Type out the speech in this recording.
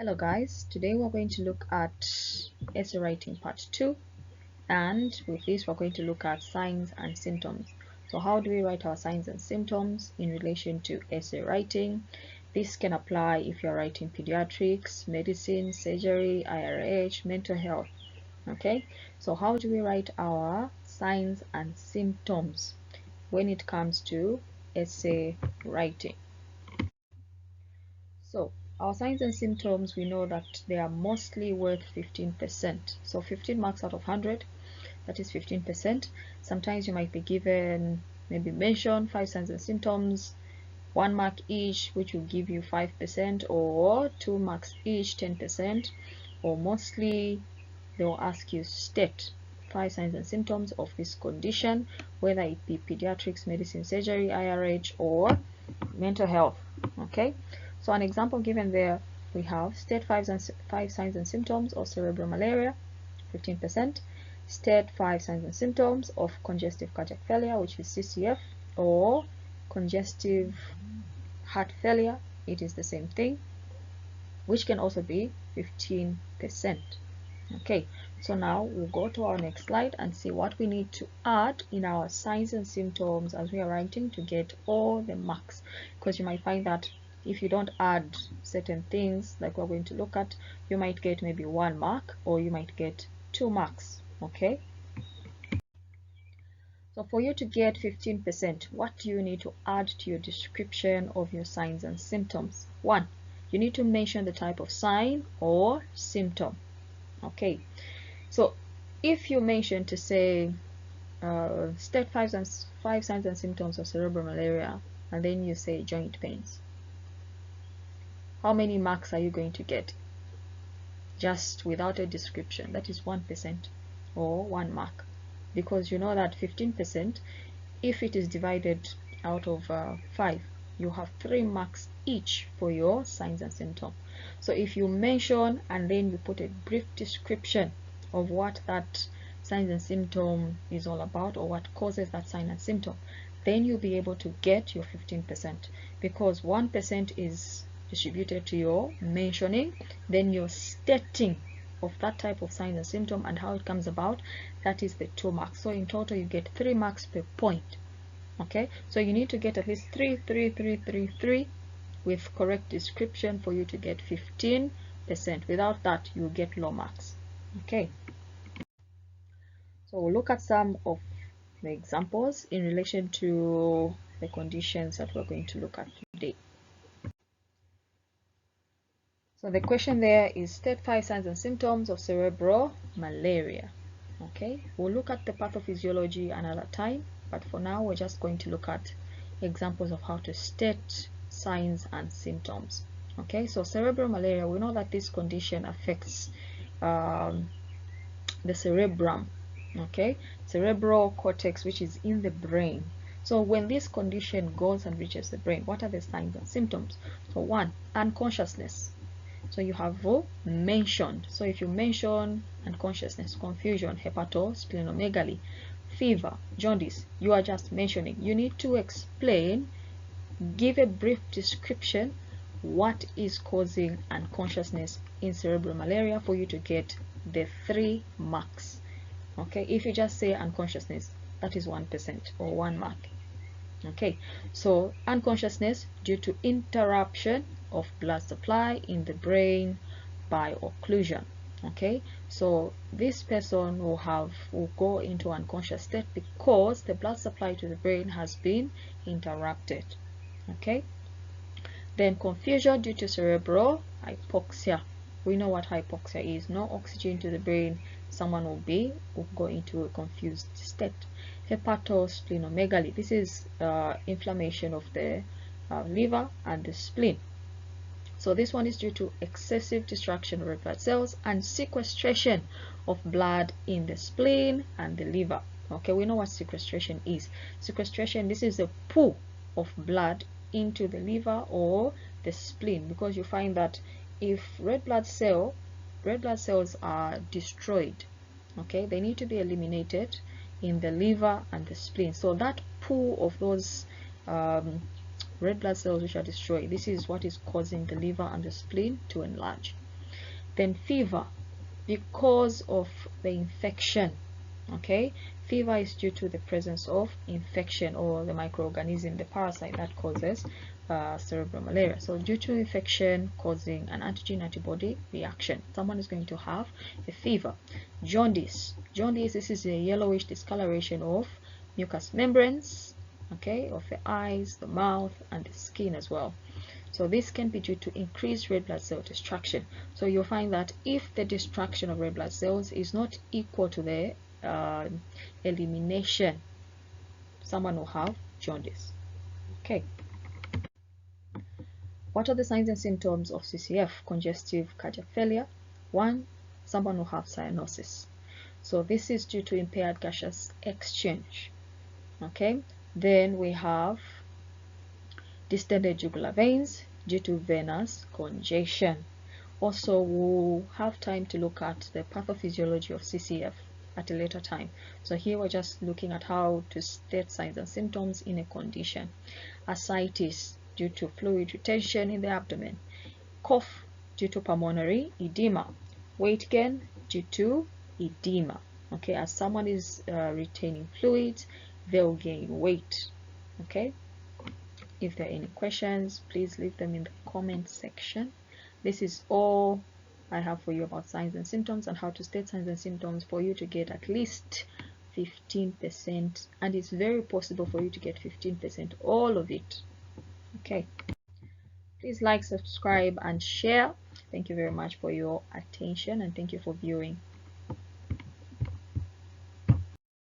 Hello guys, today we're going to look at essay writing part 2, and with this we're going to look at signs and symptoms. So how do we write our signs and symptoms in relation to essay writing? This can apply if you're writing pediatrics, medicine, surgery, IRH, mental health. Okay, so how do we write our signs and symptoms when it comes to essay writing? So our signs and symptoms, we know that they are mostly worth 15%. So 15 marks out of 100, that is 15%. Sometimes you might be given, maybe mention 5 signs and symptoms, 1 mark each, which will give you 5%, or 2 marks each, 10%, or mostly they will ask you state 5 signs and symptoms of this condition, whether it be pediatrics, medicine, surgery, IRH, or mental health. Okay, so an example given there, we have state 5 signs and symptoms of cerebral malaria, 15%, state 5 signs and symptoms of congestive cardiac failure, which is CCF, or congestive heart failure, it is the same thing, which can also be 15%. Okay, so now we'll go to our next slide and see what we need to add in our signs and symptoms as we are writing to get all the marks, because you might find that if you don't add certain things like we're going to look at, you might get maybe 1 mark or you might get 2 marks. Okay, so for you to get 15%, what do you need to add to your description of your signs and symptoms? 1, you need to mention the type of sign or symptom. Okay, so if you mention to say state 5 signs and symptoms of cerebral malaria, and then you say joint pains, how many marks are you going to get? Just without a description, that is 1% or 1 mark, because you know that 15%, if it is divided out of 5, you have 3 marks each for your signs and symptoms. So if you mention and then you put a brief description of what that signs and symptom is all about, or what causes that sign and symptom, then you'll be able to get your 15%, because 1% is distributed to your mentioning, then your stating of that type of sign and symptom and how it comes about, that is the 2 marks. So in total you get 3 marks per point. Okay, so you need to get at least 3 with correct description for you to get 15%. Without that, you get low marks. Okay, so we'll look at some of the examples in relation to the conditions that we're going to look at today. So the question there is state 5 signs and symptoms of cerebral malaria. Okay, we'll look at the pathophysiology another time, but for now we're just going to look at examples of how to state signs and symptoms. Okay, so cerebral malaria, we know that this condition affects the cerebrum. Okay, cerebral cortex, which is in the brain. So when this condition goes and reaches the brain, what are the signs and symptoms? So 1, unconsciousness. So you have mentioned. So if you mention unconsciousness, confusion, hepatosplenomegaly, fever, jaundice, you are just mentioning. You need to explain, give a brief description what is causing unconsciousness in cerebral malaria for you to get the 3 marks. Okay, if you just say unconsciousness, that is 1% or 1 mark. Okay, so unconsciousness due to interruption of blood supply in the brain by occlusion. Okay, so this person will go into unconscious state because the blood supply to the brain has been interrupted. Okay, then confusion due to cerebral hypoxia. We know what hypoxia is. No oxygen to the brain, someone will go into a confused state. Hepatosplenomegaly, this is inflammation of the liver and the spleen. So this one is due to excessive destruction of red blood cells and sequestration of blood in the spleen and the liver. Okay, we know what sequestration is. Sequestration, this is a pull of blood into the liver or the spleen, because you find that if red blood cells are destroyed, okay, they need to be eliminated in the liver and the spleen. So that pool of those red blood cells which are destroyed, this is what is causing the liver and the spleen to enlarge. Then fever, because of the infection. Okay, fever is due to the presence of infection or the microorganism, the parasite that causes cerebral malaria. So due to infection causing an antigen antibody reaction, someone is going to have a fever. Jaundice, this is a yellowish discoloration of mucous membranes, okay, of the eyes, the mouth, and the skin as well. So this can be due to increased red blood cell destruction. So you'll find that if the destruction of red blood cells is not equal to the elimination, someone will have jaundice. Okay. What are the signs and symptoms of CCF, congestive cardiac failure? 1. Someone will have cyanosis. So this is due to impaired gaseous exchange. Okay. Then we have distended jugular veins due to venous congestion. Also, we'll have time to look at the pathophysiology of CCF at a later time. So here we're just looking at how to state signs and symptoms in a condition. Ascites due to fluid retention in the abdomen. Cough due to pulmonary edema. Weight gain due to edema. Okay, as someone is retaining fluids, they'll gain weight. Okay. If there are any questions, please leave them in the comment section. This is all I have for you about signs and symptoms and how to state signs and symptoms for you to get at least 15%, and it's very possible for you to get 15%, all of it. Okay, please like, subscribe, and share. Thank you very much for your attention, and thank you for viewing.